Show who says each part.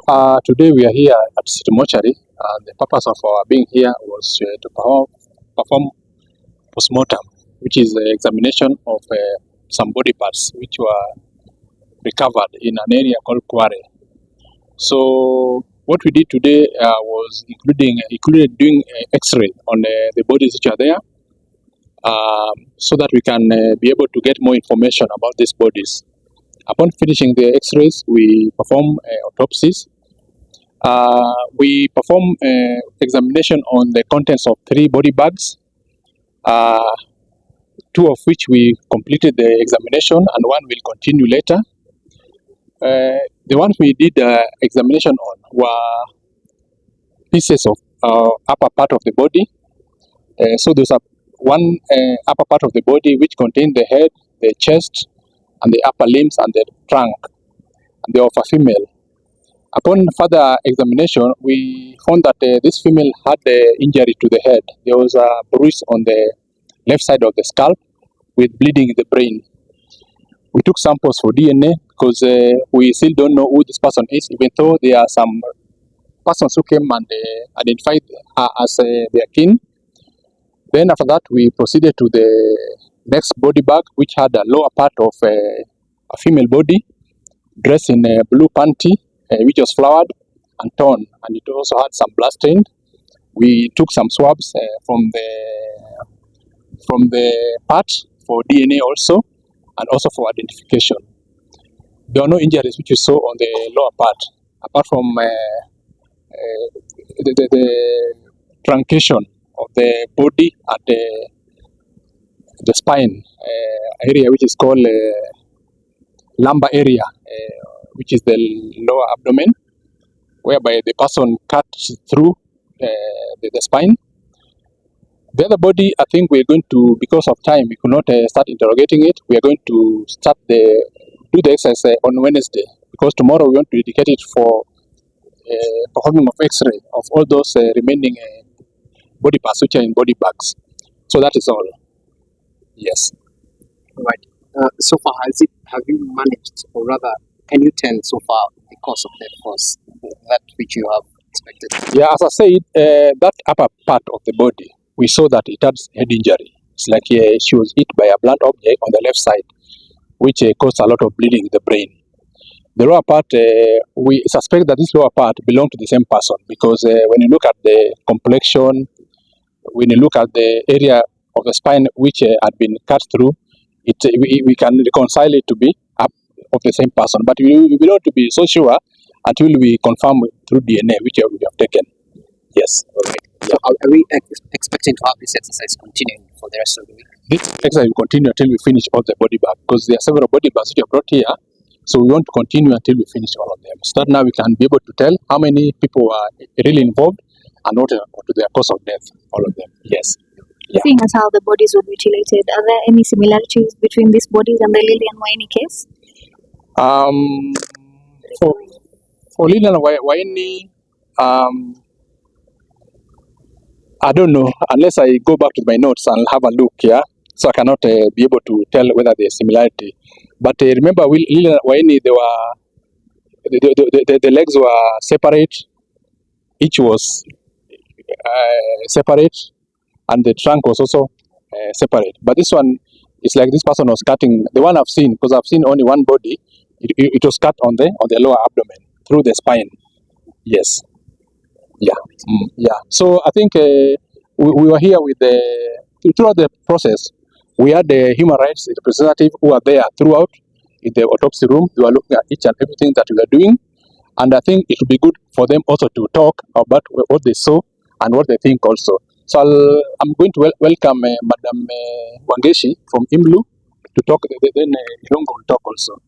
Speaker 1: Today we are here at City Mortuary. The purpose of our being here was to perform postmortem, which is the examination of some body parts which were recovered in an area called Kware'S. So what we did today was included doing X-ray on the bodies which are there, so that we can be able to get more information about these bodies. Upon finishing the X-rays, we perform autopsies. We perform examination on the contents of 3 body bags, 2 of which we completed the examination and 1 will continue later. The ones we did examination on were pieces of upper part of the body. So there's one upper part of the body which contained the head, the chest, and the upper limbs and the trunk, and they were for female. Upon further examination, we found that this female had injury to the head. There was a bruise on the left side of the scalp with bleeding in the brain. We took samples for DNA because we still don't know who this person is, even though there are some persons who came and identified her as their kin. Then after that, we proceeded to the next body bag, which had a lower part of a female body, dressed in a blue panty, which was flowered and torn, and it also had some blood stain. We took some swabs from the part for DNA also, and also for identification. There were no injuries which you saw on the lower part, apart from the truncation of the body at the spine area, which is called lumbar area, which is the lower abdomen, whereby the person cut through the spine. The other body, I think we're going to, because of time, we could not start interrogating it. We are going to do the exercise on Wednesday, because tomorrow we want to dedicate it for performing of X-ray of all those remaining body parts which are in body bags. So that is all. Yes.
Speaker 2: Right. So far, have you managed, or rather, can you tell so far the cause of death was that which you have expected?
Speaker 1: Yeah, as I said, that upper part of the body, we saw that it had head injury. It's like she was hit by a blunt object on the left side, which caused a lot of bleeding in the brain. The lower part, we suspect that this lower part belonged to the same person, because when you look at the complexion, when you look at the area of the spine which had been cut through, we can reconcile it to be of the same person. But we don't want to be so sure until we confirm through DNA which we have taken. Yes.
Speaker 2: Okay. So are we expecting to have this exercise continuing for the rest of the week?
Speaker 1: This exercise will continue until we finish all the body bags, because there are several body bags which are brought here. So we want to continue until we finish all of them. So that now we can be able to tell how many people are really involved and what to their cause of death, all of them. Yes. Yeah.
Speaker 3: Seeing as how the bodies were mutilated, are there any similarities between these bodies and the Lillian Waini case?
Speaker 1: For Lillian Waini, I don't know, unless I go back to my notes and have a look here. Yeah? So I cannot be able to tell whether there's similarity. But remember, Lillian Waini, the legs were separate. Each was separate, and the trunk was also separate. But this one is like this person was cutting. The one I've seen, because I've seen only one body, it was cut on the lower abdomen through the spine. Yes. Yeah. Yeah. So I think we were here with throughout the process. We had the human rights representative who were there throughout in the autopsy room. They were looking at each and everything that we were doing, and I think it would be good for them also to talk about what they saw and what they think also. So I'm going to welcome Madam Wangeshi from IMLU to talk. Then Ilongo will talk also.